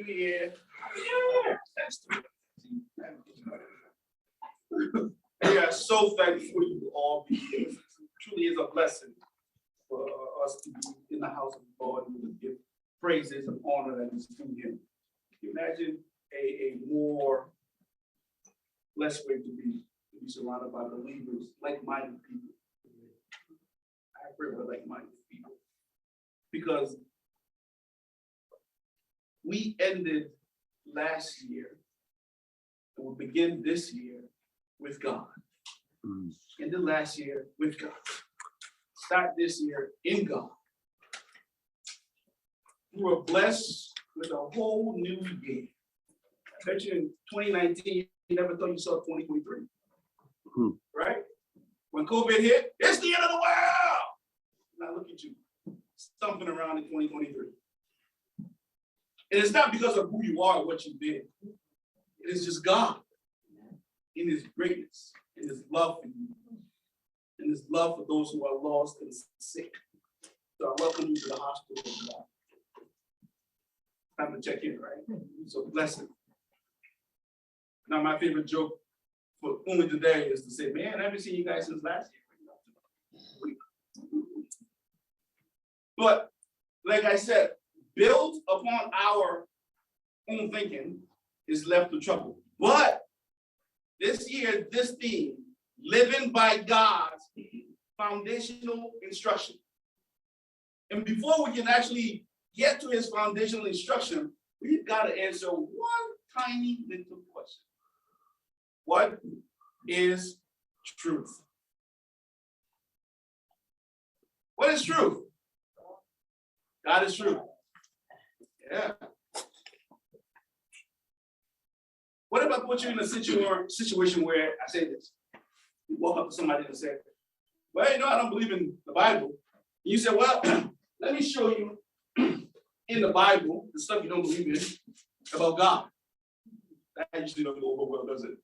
Year. We are so thankful you all be here. It truly is a blessing for us to be in the house of God and to give praises and honor that is due Him. Can you imagine a more blessed way to be surrounded by believers, like-minded people? I pray we're like-minded people because we ended last year and we'll begin this year with God. Ended last year with God. Start this year in God. We were blessed with a whole new year. I bet you in 2019, you never thought you saw 2023. Right? When COVID hit, it's the end of the world. Now look at you, stumping around in 2023. And it's not because of who you are or what you did. It is just God in His greatness, in His love for you, in His love for those who are lost and sick. So I welcome you to the hospital of God. Time to check in, right? So blessing. Now my favorite joke for only today is to say, man, I haven't seen you guys since last year. But like I said, built upon our own thinking is left to trouble. But this year, this theme, living by God's foundational instruction. And before we can actually get to His foundational instruction, we've got to answer one tiny little question. What is truth? What is truth? God is truth. Yeah. What if I put you in a situation where I say this? You walk up to somebody and say, well, you know, I don't believe in the Bible. And you say, well, let me show you in the Bible the stuff you don't believe in about God. That usually doesn't go over well, does it?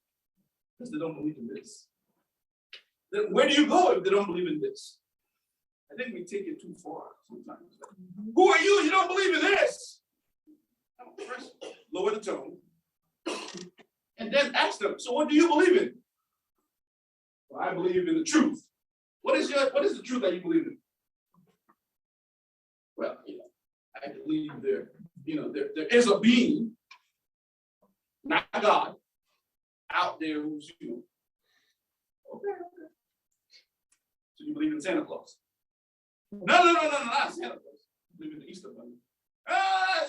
Because they don't believe in this. Then where do you go if they don't believe in this? I think we take it too far sometimes. Who are you? You don't believe in this. First, lower the tone. And then ask them, so what do you believe in? Well, I believe in the truth. What is the truth that you believe in? Well, I believe there is a being, not God, out there who's, okay. So you believe in Santa Claus? No, not Santa Claus. I believe in the Easter Bunny.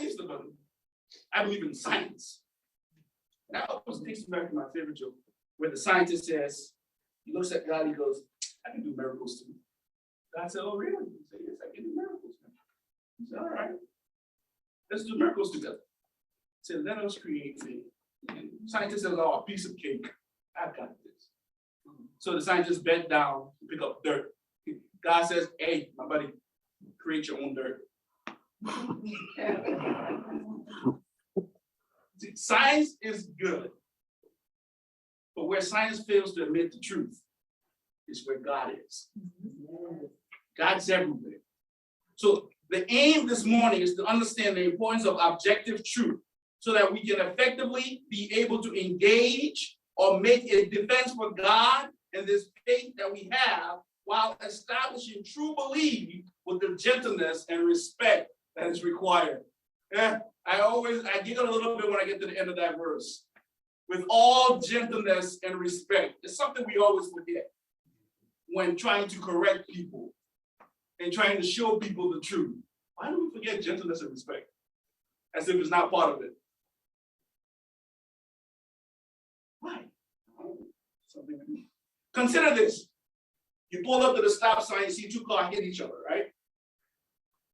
Easter Bunny. I believe in science. That always takes me back to my favorite joke, where the scientist says, he looks at God, he goes, I can do miracles too. God said, oh, really? He said, yes, I can do miracles. He said, all right, let's do miracles together. He said, let us create things. And scientist says, oh, a piece of cake. I've got this. So the scientist bent down to pick up dirt. God says, hey, my buddy, create your own dirt. See, science is good, but where science fails to admit the truth is where God is. God's everywhere. So the aim this morning is to understand the importance of objective truth so that we can effectively be able to engage or make a defense for God and this faith that we have while establishing true belief with the gentleness and respect that is required. Yeah, I giggle a little bit when I get to the end of that verse. With all gentleness and respect. It's something we always forget when trying to correct people and trying to show people the truth. Why do we forget gentleness and respect? As if it's not part of it. Why? Consider this. You pull up to the stop sign, you see two cars hit each other, right?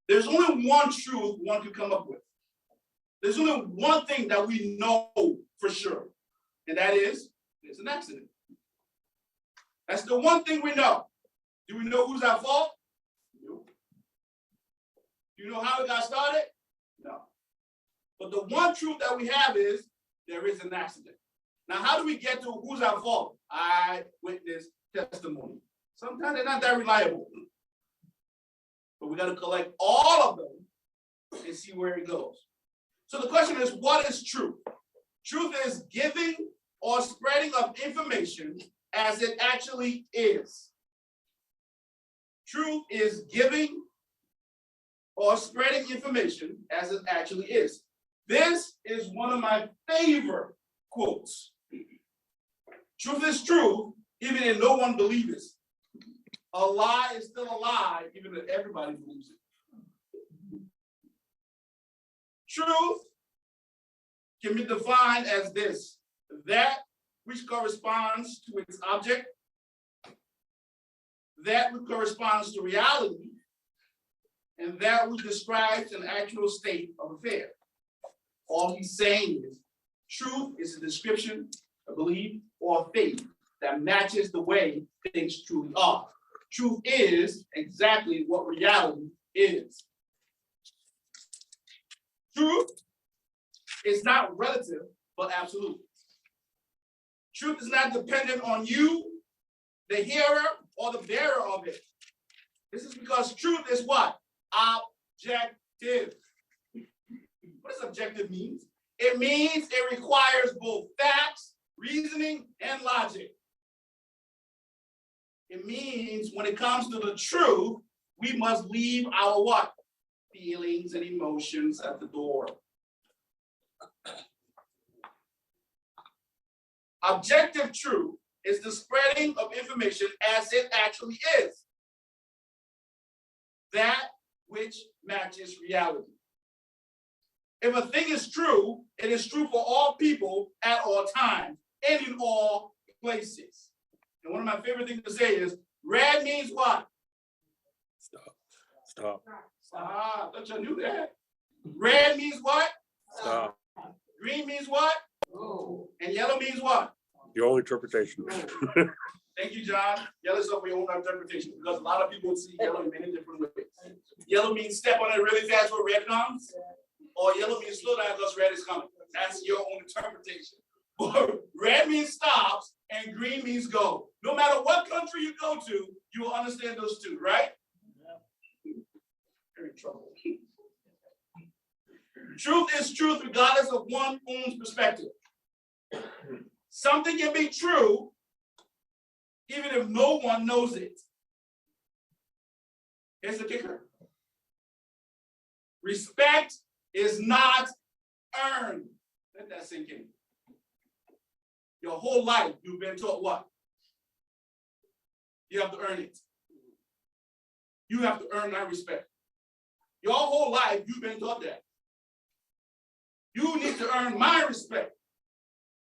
There's only one truth one could come up with. There's only one thing that we know for sure, and that is there's an accident. That's the one thing we know. Do we know who's at fault? No. Do you know how it got started? No. But the one truth that we have is there is an accident. Now, how do we get to who's at fault? Eyewitness testimony. Sometimes they're not that reliable. But we got to collect all of them and see where it goes. So the question is, what is truth? Truth is giving or spreading of information as it actually is. Truth is giving or spreading information as it actually is. This is one of my favorite quotes. Truth is true, even if no one believes it. A lie is still a lie, even if everybody believes it. Truth can be defined as this: that which corresponds to its object, that which corresponds to reality, and that which describes an actual state of affair. All he's saying is, truth is a description, a belief, or a faith that matches the way things truly are. Truth is exactly what reality is. Truth is not relative, but absolute. Truth is not dependent on you, the hearer, or the bearer of it. This is because truth is what? Objective. What does objective mean? It means it requires both facts, reasoning, and logic. It means when it comes to the truth, we must leave our what? Feelings and emotions at the door. Objective truth is the spreading of information as it actually is. That which matches reality. If a thing is true, it is true for all people at all times and in all places. And one of my favorite things to say is, red means what? Stop. I thought you knew that. Red means what? Stop. Green means what? Oh. And yellow means what? Your own interpretation. Thank you, John. Yellow is up for your own interpretation, because a lot of people see yellow in many different ways. Yellow means step on it really fast where red comes, or yellow means slow down because red is coming. That's your own interpretation. But red means stops and green means go. No matter what country you go to, you will understand those two, right? You're in trouble. Truth is truth regardless of one's own perspective. Something can be true even if no one knows it. Here's the kicker. Respect is not earned. Let that sink in. Your whole life, you've been taught what? You have to earn it. You have to earn that respect. Your whole life, you've been taught that. You need to earn my respect,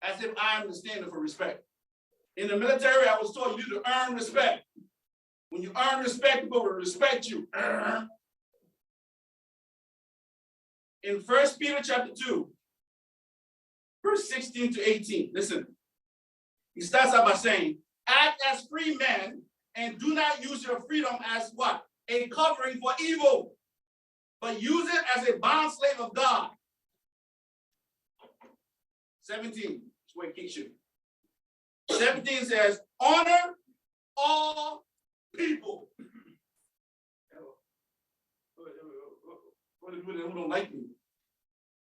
as if I am the standard for respect. In the military, I was taught you need to earn respect. When you earn respect, people will respect you. In 1 Peter chapter 2, verse 16 to 18, listen. He starts out by saying, act as free men and do not use your freedom as what? A covering for evil, but use it as a bondslave of God. 17 is where it kicks you. 17 says, honor all people. What do who don't like me?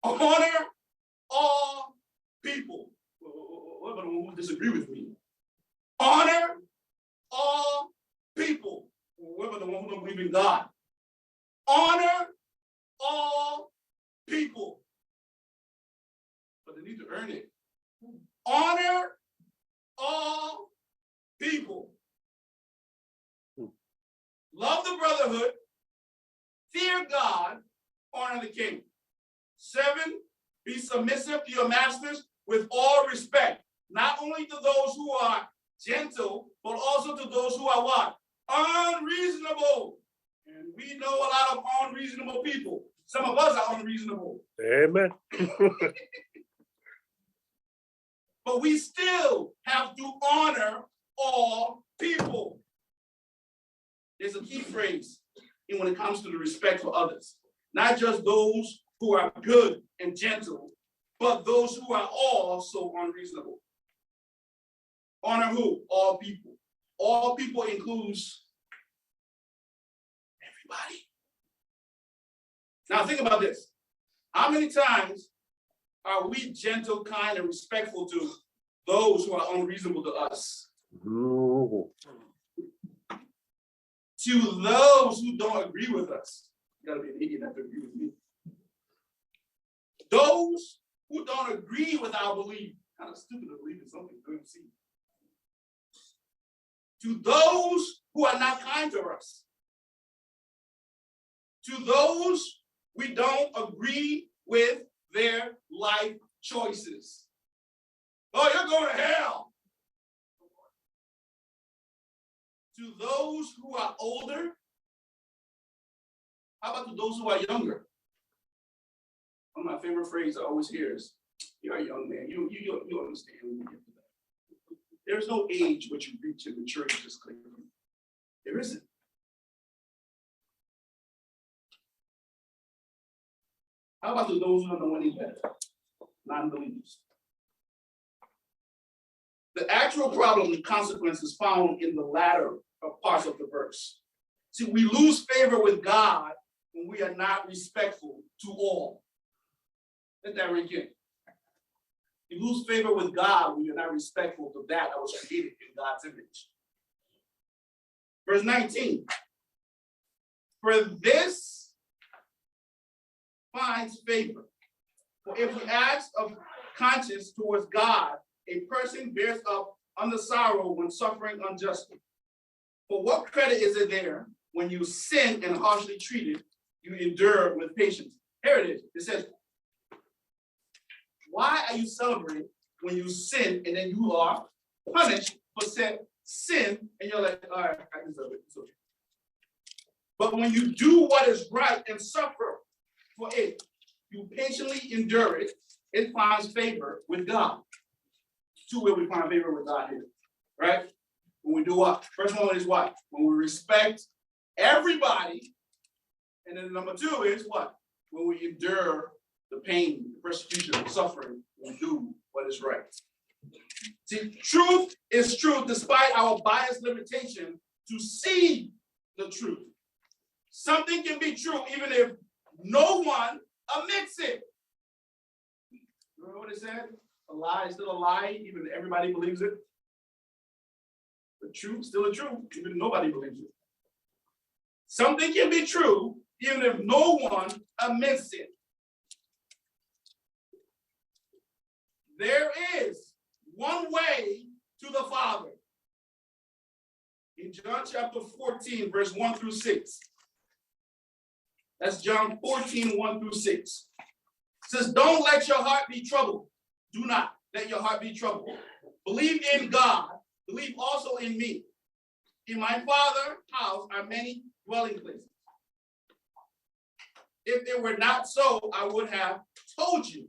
Honor all people. What about the one who disagree with me? Honor all people. What about the one who don't believe in God? Honor all people. But they need to earn it. Honor all people. Love the brotherhood. Fear God. Honor the king. 7, be submissive to your masters with all respect, not only to those who are gentle, but also to those who are what? Unreasonable. And we know a lot of unreasonable people. Some of us are unreasonable. Amen. But we still have to honor all people. There's a key phrase when it comes to the respect for others. Not just those who are good and gentle, but those who are also unreasonable. Honor who? All people. All people includes everybody. Now think about this. How many times are we gentle, kind, and respectful to those who are unreasonable to us? No. To those who don't agree with us. You gotta be an idiot not to agree with me. Those who don't agree with our belief. Kind of stupid to believe in something you don't see. To those who are not kind to us. To those we don't agree with their life choices. Oh, you're going to hell. To those who are older. How about to those who are younger? One of my favorite phrases I always hear is, "You're a young man. You understand when you get to that." There's no age which you reach in maturity just clear. There isn't. How about to those who don't know any better? Non-believers. The actual problem and consequence is found in the latter parts of the verse. See, we lose favor with God when we are not respectful to all. Let that ring in. You lose favor with God when you're not respectful to that was created in God's image. Verse 19. For this finds favor. For if we act of conscience towards God, a person bears up under sorrow when suffering unjustly. For what credit is it there when you sin and harshly treated, you endure with patience? Here it is. It says, why are you celebrating when you sin and then you are punished for sin and you're like, all right, I deserve it. It's okay. But when you do what is right and suffer for it, you patiently endure it, it finds favor with God. Two ways we find favor with God here, right? When we do what? First one is what? When we respect everybody. And then number two is what? When we endure the pain, the persecution, the suffering, we do what is right. See, truth is truth despite our biased limitation to see the truth. Something can be true even if no one admits it. Remember what it said? A lie is still a lie, even if everybody believes it. The truth still a truth, even if nobody believes it. Something can be true even if no one admits it. There is one way to the Father. In John chapter 14, verse 1 through 6. That's John 14, 1 through 6. It says, don't let your heart be troubled. Do not let your heart be troubled. Believe in God. Believe also in me. In my Father's house are many dwelling places. If it were not so, I would have told you.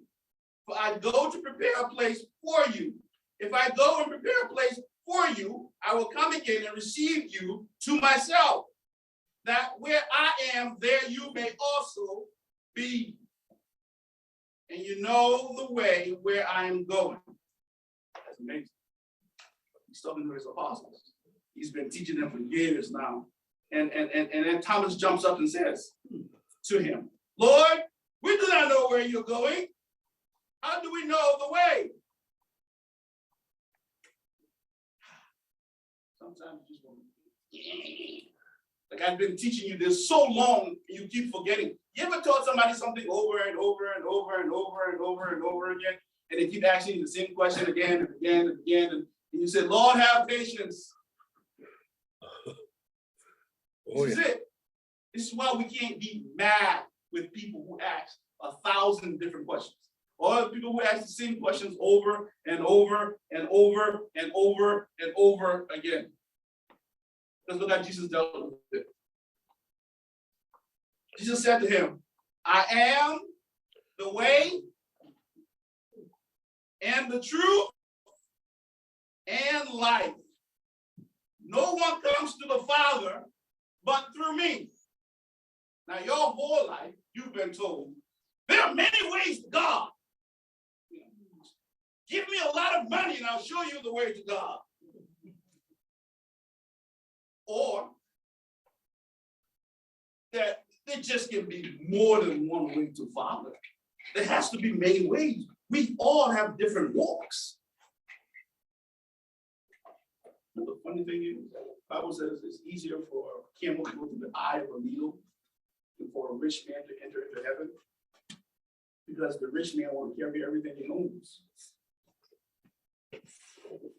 For I go to prepare a place for you. If I go and prepare a place for you, I will come again and receive you to myself, that where I am, there you may also be. And you know the way where I am going. That's amazing. He's talking to his apostles. He's been teaching them for years now. And then Thomas jumps up and says to him, Lord, we do not know where you're going. How do we know the way? Sometimes you just want to, like I've been teaching you this so long, and you keep forgetting. You ever taught somebody something over and over and over and over and over and over again, and they keep asking you the same question again and again and again, and you say, Lord, have patience. Oh, This is it. This is why we can't be mad with people who ask 1,000 different questions. Or people who ask the same questions over and over and over and over and over again. Let's look at Jesus dealt with it. Jesus said to him, I am the way and the truth and life. No one comes to the Father but through me. Now, your whole life, you've been told, there are many ways to God. Give me a lot of money and I'll show you the way to God. Or that there just can be more than one way to Father. There has to be many ways. We all have different walks. The funny thing is, the Bible says it's easier for a camel to go through the eye of a needle than for a rich man to enter into heaven. Because the rich man wants to carry everything he owns.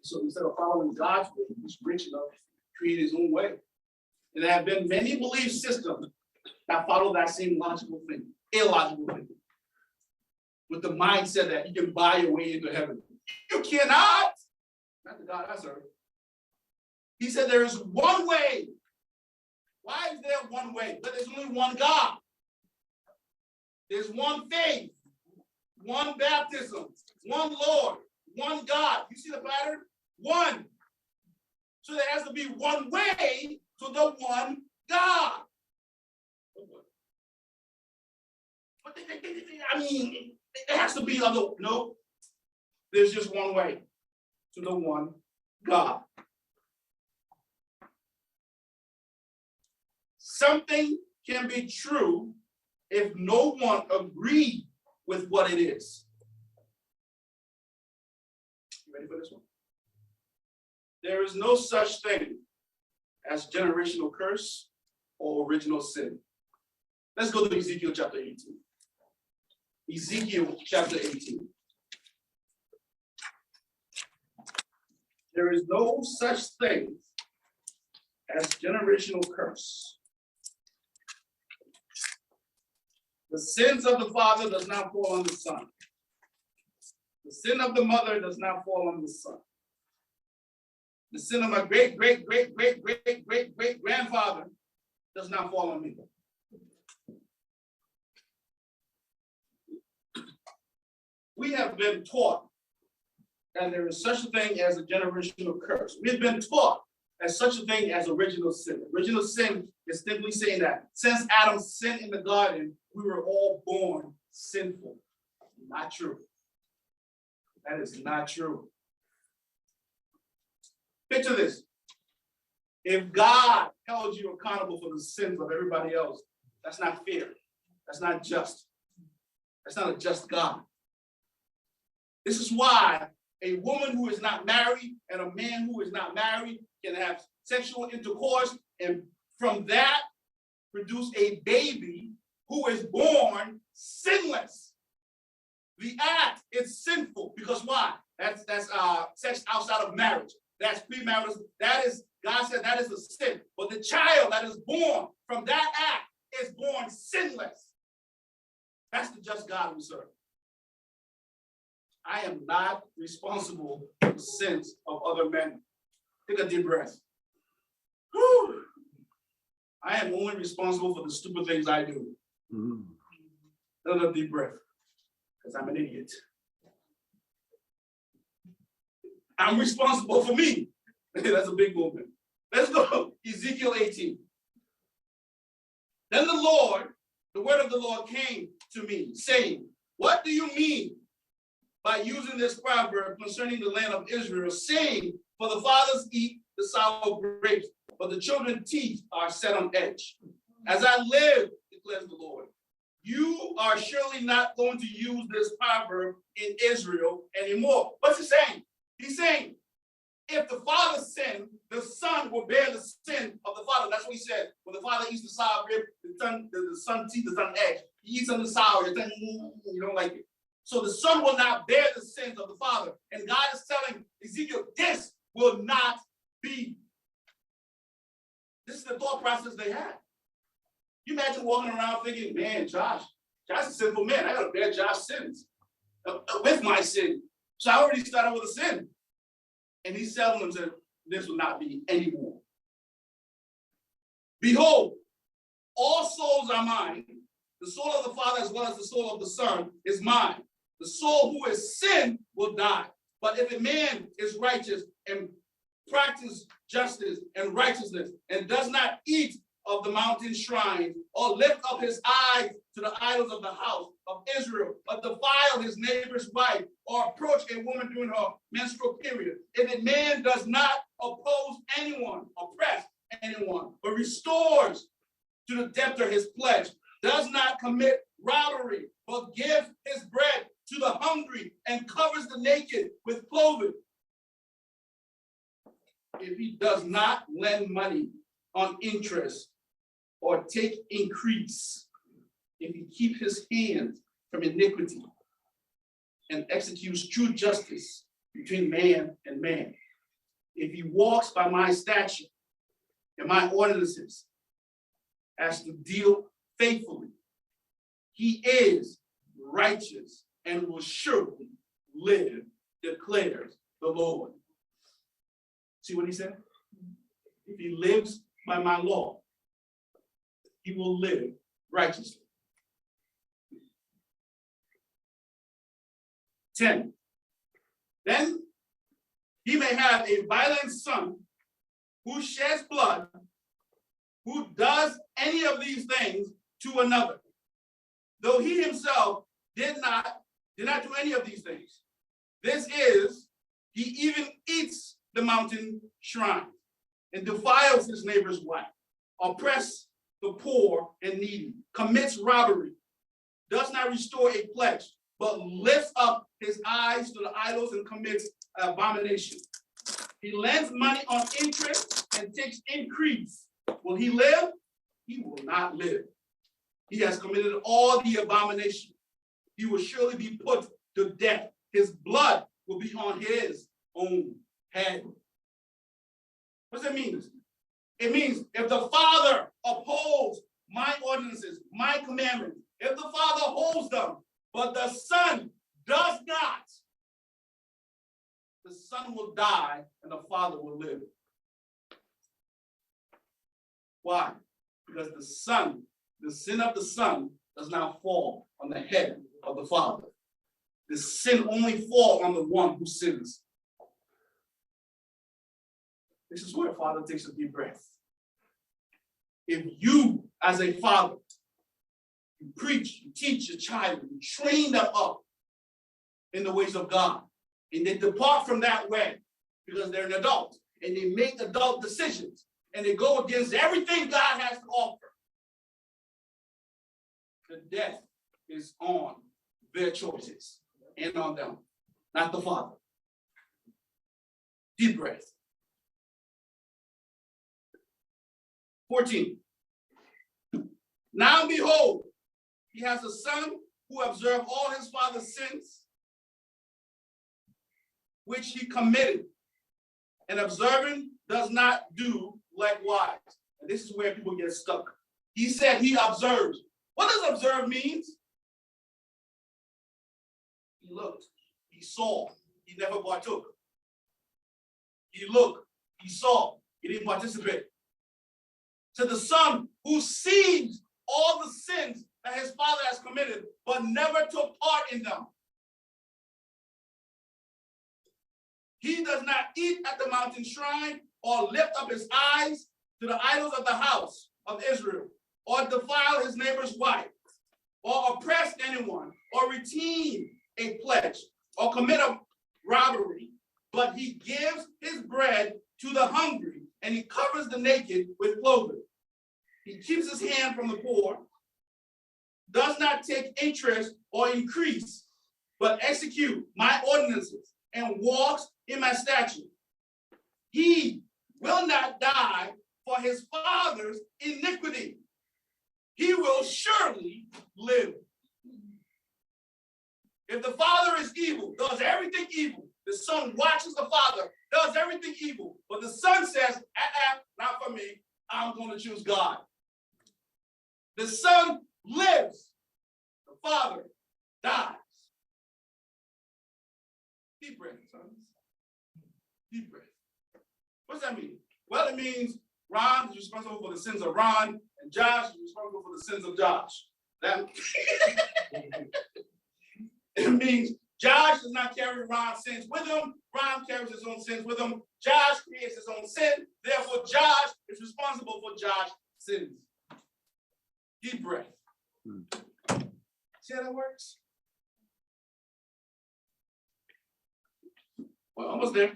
So instead of following God's way, he's rich enough to create his own way. And there have been many belief systems that follow that same logical thing, illogical thing, with the mindset that you can buy your way into heaven. You cannot. Not the God I serve. He said there is one way. Why is there one way? But there's only one God. There's one faith, one baptism, one Lord, one God. You see the pattern? One. So there has to be one way to the one God. But I mean, it has to be other. No, there's just one way to the one God. Something can be true if no one agrees with what it is. You ready for this one? There is no such thing as generational curse or original sin. Let's go to Ezekiel chapter 18. Ezekiel chapter 18. There is no such thing as generational curse. The sins of the father does not fall on the son. The sin of the mother does not fall on the son. The sin of my great grandfather does not fall on me. We have been taught that there is such a thing as a generational curse. We've been taught as such a thing as original sin. Original sin is simply saying that since Adam sinned in the garden, we were all born sinful. Not true. That is not true. Picture this. If God held you accountable for the sins of everybody else, that's not fair. That's not just. That's not a just God. This is why a woman who is not married and a man who is not married can have sexual intercourse and from that produce a baby who is born sinless. The act is sinful because why? That's sex outside of marriage. That's premarital. That is, God said that is a sin. But the child that is born from that act is born sinless. That's the just God we serve. I am not responsible for the sins of other men. Take a deep breath. Whew. I am only responsible for the stupid things I do. Another deep breath, because I'm an idiot. I'm responsible for me. That's a big movement. Let's go. Ezekiel 18. Then the word of the Lord came to me, saying, what do you mean by using this proverb concerning the land of Israel, saying, for the fathers eat the sour grapes, but the children's teeth are set on edge? As I live, declares the Lord, you are surely not going to use this proverb in Israel anymore. What's he saying? He's saying, if the father sinned, the son will bear the sin of the father. That's what he said. When the father eats the sour grape, the son teeth is on edge. He eats on the sour, you don't like it. So the son will not bear the sins of the father. And God is telling Ezekiel, this will not be. This is the thought process they had. You imagine walking around thinking, man, Josh's a sinful man. I got to bear Josh's sins with my sin. So I already started with a sin. And he's telling them that this will not be anymore. Behold, all souls are mine. The soul of the Father as well as the soul of the Son is mine. The soul who is sin will die. But if a man is righteous and practices justice and righteousness and does not eat of the mountain shrine or lift up his eyes to the idols of the house of Israel, or defile his neighbor's wife or approach a woman during her menstrual period, if a man does not oppose anyone, oppress anyone, but restores to the debtor his pledge, does not commit robbery, but give his hungry and covers the naked with clothing. If he does not lend money on interest or take increase, if he keep his hands from iniquity and executes true justice between man and man, if he walks by my statute and my ordinances as to deal faithfully, he is righteous and will surely live, declares the Lord. See what he said? If he lives by my law, he will live righteously. 10. Then he may have a violent son who sheds blood, who does any of these things to another, though he himself did not do any of these things. This is, he even eats the mountain shrine and defiles his neighbor's wife, oppresses the poor and needy, commits robbery, does not restore a pledge, but lifts up his eyes to the idols and commits abomination. He lends money on interest and takes increase. Will he live? He will not live. He has committed all the abomination. He will surely be put to death. His blood will be on his own head. What does it mean? It means if the Father upholds my ordinances, my commandments, if the Father holds them, but the Son does not, the Son will die and the Father will live. Why? Because the Son, the sin of the Son does not fall on the head of the Father. The sin only falls on the one who sins. This is where a father takes a deep breath. If you, as a father, you preach, you teach your child, you train them up in the ways of God, and they depart from that way because they're an adult, and they make adult decisions, and they go against everything God has to offer, the death is on their choices and on them, not the Father. Deep breath. 14. Now behold, he has a son who observed all his father's sins, which he committed, and observing does not do likewise. And this is where people get stuck. He said he observes. What does observe means? He looked, he saw, he never partook. He looked, he saw, he didn't participate. To the son who sees all the sins that his father has committed, but never took part in them. He does not eat at the mountain shrine, or lift up his eyes to the idols of the house of Israel, or defile his neighbor's wife, or oppress anyone, or retain a pledge, or commit a robbery, but he gives his bread to the hungry, and he covers the naked with clothing. He keeps his hand from the poor, does not take interest or increase, but execute my ordinances and walks in my statute. He will not die for his father's iniquity. He will surely live. If the father is evil, does everything evil, the son watches the father, does everything evil, but the son says, not for me, I'm going to choose God. The son lives, the father dies. Deep breath, sons. Deep breath. What does that mean? Well, it means Ron is responsible for the sins of Ron, and Josh is responsible for the sins of Josh. That it means Josh does not carry Ron's sins with him. Ron carries his own sins with him. Josh creates his own sin. Therefore, Josh is responsible for Josh's sins. Deep breath. See how that works? Well, almost there.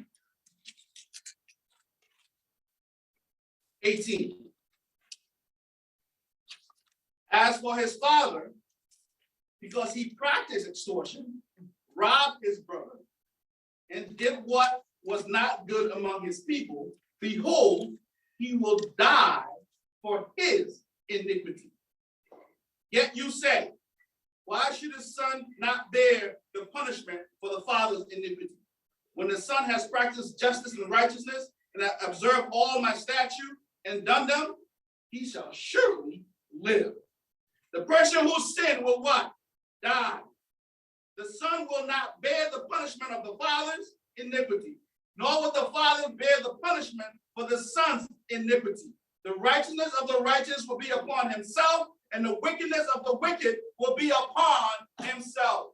18. As for his father, because he practiced extortion rob his brother, and did what was not good among his people, behold, he will die for his iniquity. Yet you say, why should the son not bear the punishment for the father's iniquity? When the son has practiced justice and righteousness, and observed all my statutes and done them, he shall surely live. The person who sinned will what? Die. The son will not bear the punishment of the father's iniquity, nor will the father bear the punishment for the son's iniquity. The righteousness of the righteous will be upon himself, and the wickedness of the wicked will be upon himself.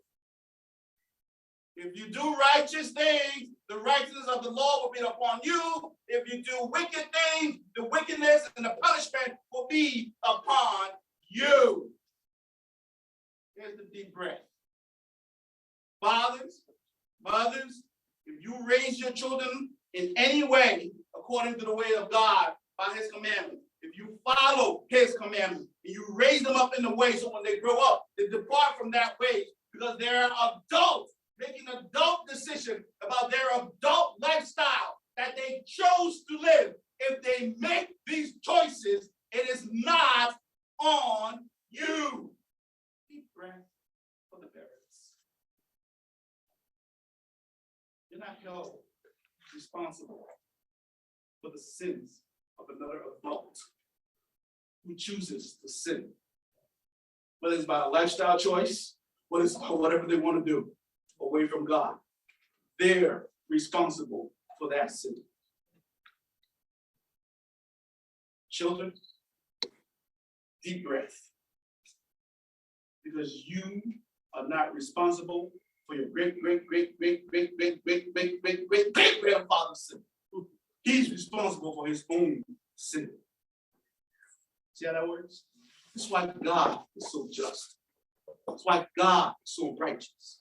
If you do righteous things, the righteousness of the Lord will be upon you. If you do wicked things, the wickedness and the punishment will be upon you. Here's the deep breath. Fathers, mothers, if you raise your children in any way according to the way of God by his commandments, if you follow his commandments and you raise them up in the way so when they grow up, they depart from that way because they're adults making adult decisions about their adult lifestyle that they chose to live. If they make these choices, it is not on you. Deep breath for the parents. You're not held responsible for the sins of another adult who chooses to sin. Whether it's by a lifestyle choice, whether it's by whatever they want to do away from God, they're responsible for that sin. Children, deep breath. Because you are not responsible for your great-great-great-great-great-great-great-great-great-grandfather's sin. He's responsible for his own sin. See how that works? That's why God is so just. That's why God is so righteous.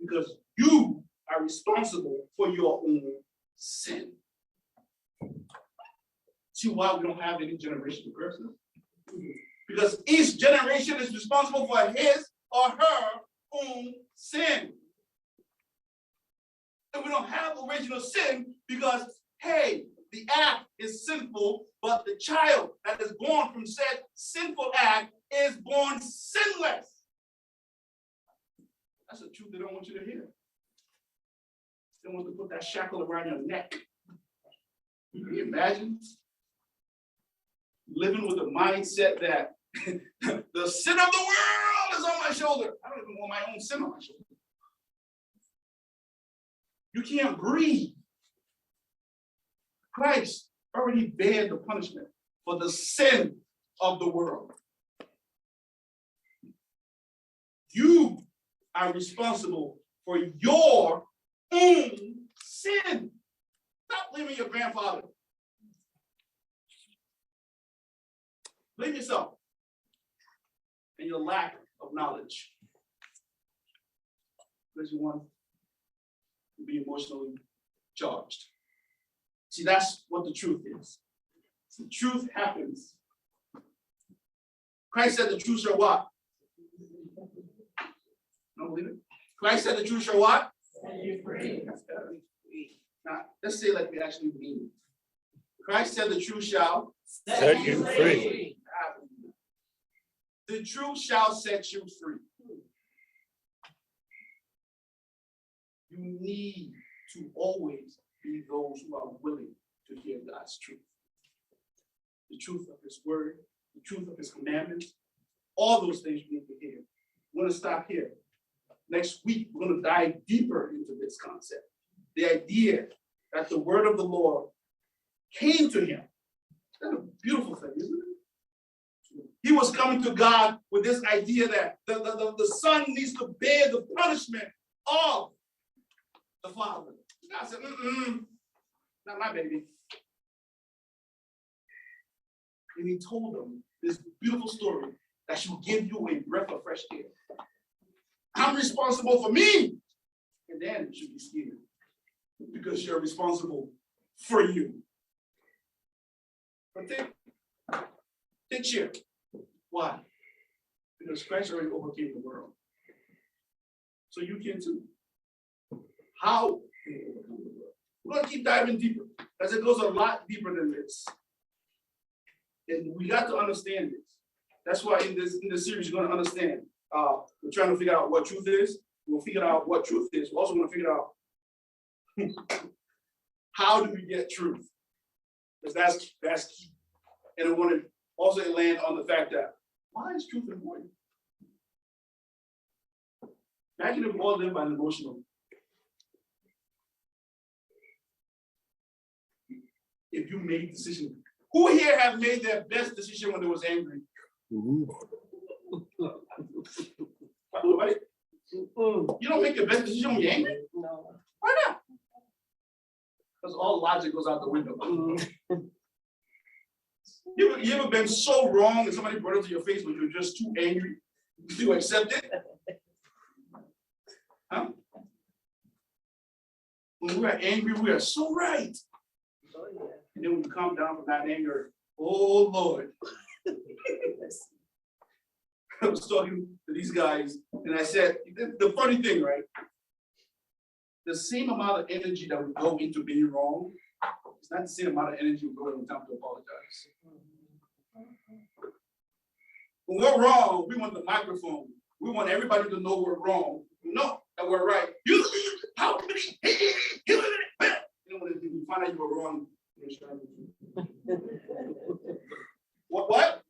Because you are responsible for your own sin. See why we don't have any generational curses? Because each generation is responsible for his or her own sin. And we don't have original sin because, hey, the act is sinful, but the child that is born from said sinful act is born sinless. That's the truth they don't want you to hear. They want to put that shackle around your neck. Can you imagine living with the mindset that the sin of the world is on my shoulder? I don't even want my own sin on my shoulder. You can't breathe. Christ already bared the punishment for the sin of the world. You are responsible for your own sin. Stop blaming your grandfather. Blame yourself and your lack of knowledge because you want to be emotionally charged. See, that's what the truth is. The truth happens. Christ said the truth shall what? Don't believe it? Christ said the truth shall what? Set you free. Now, let's say it like we actually mean it. Christ said the truth shall Set you free. The truth shall set you free. You need to always be those who are willing to hear God's truth. The truth of his word, the truth of his commandments, all those things you need to hear. We're going to stop here. Next week, we're going to dive deeper into this concept. The idea that the word of the Lord came to him. That's a beautiful thing, isn't it? He was coming to God with this idea that the son needs to bear the punishment of the father. God said, not my baby. And he told them this beautiful story that should give you a breath of fresh air. I'm responsible for me. And then you should be scared because you're responsible for you. But take cheer. Why? Because Christ already overcame the world. so you can too. How can you overcome the world? We're going to keep diving deeper, as it goes a lot deeper than this. And we got to understand this. That's why in this series, you're going to understand. We're trying to figure out what truth is. We'll figure out what truth is. We're also going to figure out how do we get truth? Because that's key. And I want to also land on the fact that why is truth important? Imagine if we all live by an emotional. If you made a decision, who here have made their best decision when they was angry? Right? You don't make your best decision when you're angry? No. Why not? Because all logic goes out the window. You ever been so wrong and somebody brought it to your face, but you're just too angry to accept it? Huh? When we are angry, we are so right. Oh, yeah. And then when we calm down from that anger, oh Lord. I was talking to these guys and I said, the funny thing, right? The same amount of energy that we go into being wrong, it's not the same amount of energy we go into time to apologize. When we're wrong, we want the microphone. We want everybody to know we're wrong. No, that we're right. You how many? You know when you find out you were wrong. What?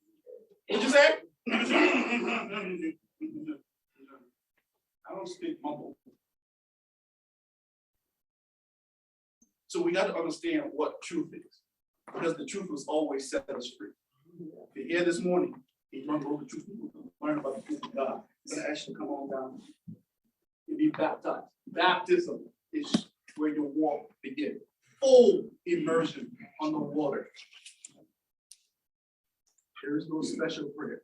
What'd you say? I don't speak mumble. So we got to understand what truth is, because the truth was always set us free. If you're here this morning, and you don't know the truth, learn about the truth of God. You're gonna actually come on down and be baptized. Baptism is where your walk begins. Full immersion on the water. There is no special prayer.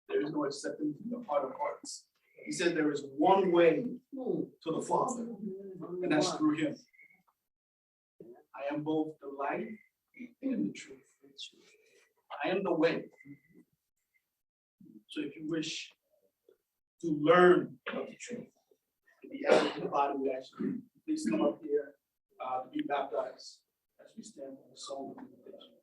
There is no acceptance in the heart of hearts. He said there is one way to the Father, and that's through him. I am both the light and the truth. I am the way. So if you wish to learn about the truth, to be added to the body, we actually please come up here to be baptized as we stand for the song of invitation.